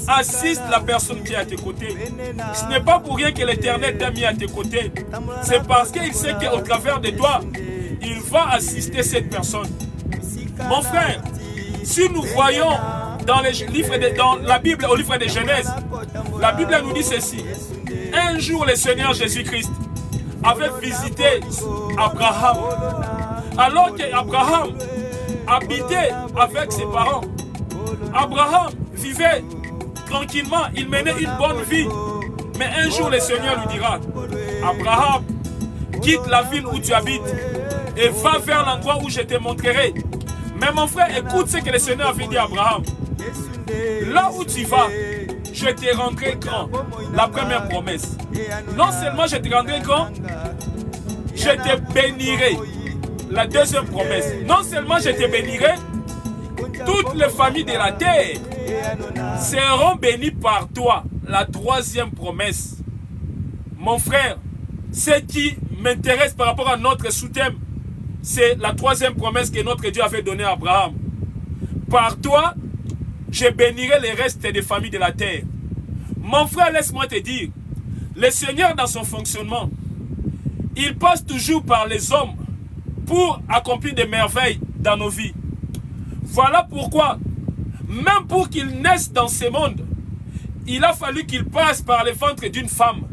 Assiste la personne qui est à tes côtés. Ce n'est pas pour rien que l'Éternel t'a mis à tes côtés. C'est parce qu'il sait qu'au travers de toi, il va assister cette personne. Mon frère, si nous voyons dans la Bible, au livre de Genèse, la Bible nous dit ceci. Un jour, le Seigneur Jésus-Christ avait visité Abraham. Alors qu'Abraham habitait avec ses parents, Abraham vivait tranquillement, il menait une bonne vie. Mais un jour, le Seigneur lui dira, Abraham, quitte la ville où tu habites et va vers l'endroit où je te montrerai. Mais mon frère, écoute ce que le Seigneur avait dit à Abraham. Là où tu vas, je te rendrai grand. La première promesse. Non seulement je te rendrai grand, je te bénirai. La deuxième promesse. Non seulement je te bénirai, toutes les familles de la terre seront bénies par toi. La troisième promesse. Mon frère, ce qui m'intéresse par rapport à notre sous-thème, c'est la troisième promesse que notre Dieu avait donnée à Abraham. Par toi, je bénirai les restes des familles de la terre. Mon frère, laisse-moi te dire, le Seigneur dans son fonctionnement, il passe toujours par les hommes pour accomplir des merveilles dans nos vies. Voilà pourquoi, même pour qu'il naisse dans ce monde, il a fallu qu'il passe par le ventre d'une femme,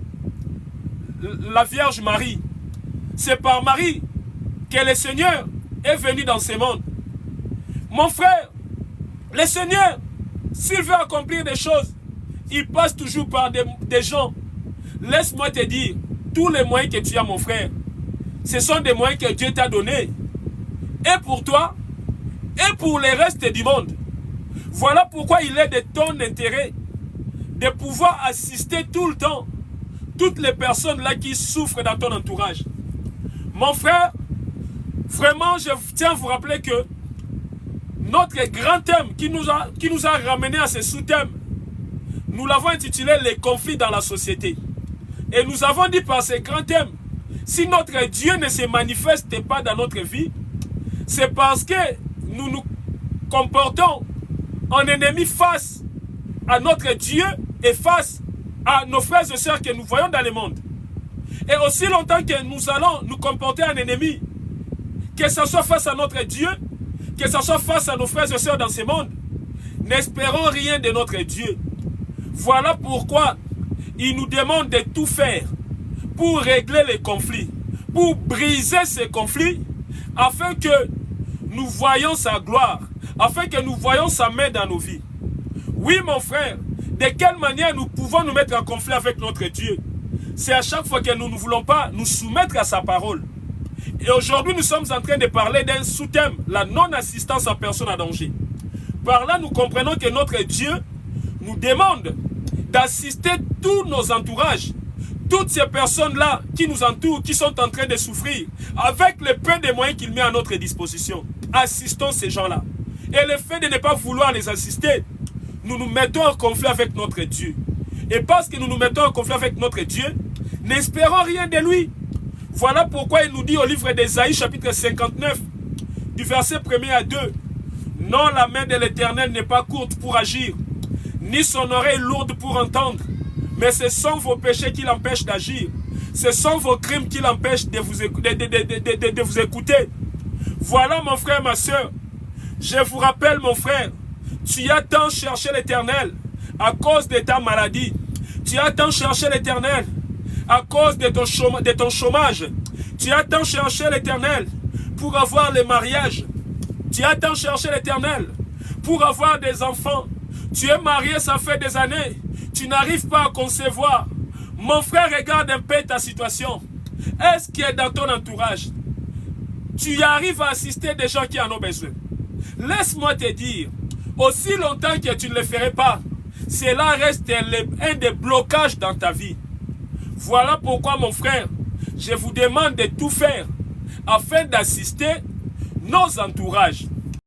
la Vierge Marie. C'est par Marie que le Seigneur est venu dans ce monde. Mon frère, le Seigneur, s'il veut accomplir des choses, il passe toujours par des gens. Laisse-moi te dire, tous les moyens que tu as, mon frère, ce sont des moyens que Dieu t'a donnés. Et pour toi, et pour le reste du monde. Voilà pourquoi il est de ton intérêt de pouvoir assister tout le temps toutes les personnes là qui souffrent dans ton entourage. Mon frère, vraiment, je tiens à vous rappeler que notre grand thème qui nous a ramené à ce sous-thème, nous l'avons intitulé les conflits dans la société. Et nous avons dit par ce grand thème, si notre Dieu ne se manifeste pas dans notre vie, c'est parce que nous nous comportons en ennemis face à notre Dieu et face à nos frères et sœurs que nous voyons dans le monde. Et aussi longtemps que nous allons nous comporter en ennemis, que ce soit face à notre Dieu, que ce soit face à nos frères et sœurs dans ce monde, n'espérons rien de notre Dieu. Voilà pourquoi il nous demande de tout faire pour régler les conflits, pour briser ces conflits, afin que nous voyions sa gloire, afin que nous voyions sa main dans nos vies. Oui, mon frère, de quelle manière nous pouvons nous mettre en conflit avec notre Dieu? C'est à chaque fois que nous ne voulons pas nous soumettre à sa parole. Et aujourd'hui, nous sommes en train de parler d'un sous-thème, la non-assistance en personne en danger. Par là, nous comprenons que notre Dieu nous demande d'assister tous nos entourages, toutes ces personnes-là qui nous entourent, qui sont en train de souffrir, avec le peu de moyens qu'il met à notre disposition. Assistons ces gens-là. Et le fait de ne pas vouloir les assister, nous nous mettons en conflit avec notre Dieu. Et parce que nous nous mettons en conflit avec notre Dieu, n'espérons rien de lui. Voilà pourquoi il nous dit au livre d'Ésaïe, chapitre 59, du verset 1er à 2, « Non, la main de l'Éternel n'est pas courte pour agir, ni son oreille lourde pour entendre, mais ce sont vos péchés qui l'empêchent d'agir. Ce sont vos crimes qui l'empêchent de vous écouter. Voilà, mon frère, ma soeur, je vous rappelle, mon frère, tu as tant cherché l'Éternel à cause de ta maladie. Tu as tant cherché l'Éternel à cause de ton chômage. Tu as tant cherché l'Éternel pour avoir le mariage. Tu as tant cherché l'Éternel pour avoir des enfants. Tu es marié, ça fait des années. Tu n'arrives pas à concevoir. Mon frère, regarde un peu ta situation. Est-ce qu'il est dans ton entourage? Tu arrives à assister des gens qui en ont besoin. Laisse-moi te dire, aussi longtemps que tu ne le ferais pas, cela reste un des blocages dans ta vie. Voilà pourquoi, mon frère, je vous demande de tout faire afin d'assister nos entourages.